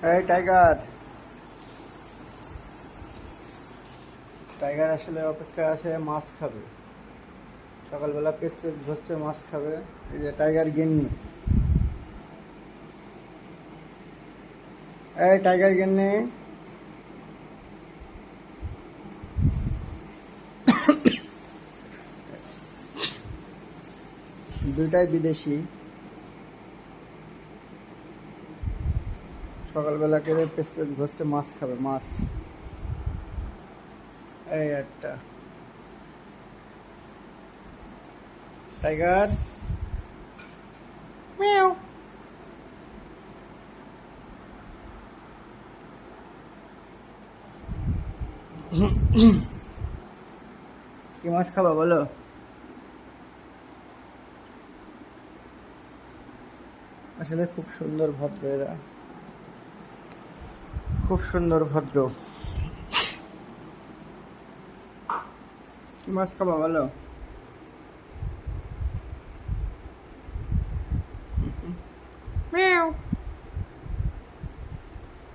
এই tiger tiger আসলে অপেক্ষায় আছে, মাছ খাবে। সকালবেলা পেস পেস ঘষছে, মাছ খাবে। এই যে টাইগার গিন্নি, এই টাইগার গিন্নি, দুইটাই বিদেশি। সকালবেলা কেড়ে পেস পেস ঘষছে, মাছ খাবে, মাছ। এই একটা টাইগার, মিয়াও। কি মাছ খাবা বলো? আসলে খুব সুন্দর ভদ্র এরা, খুব সুন্দর ভদ্র। কি মাছ খাবা বলো?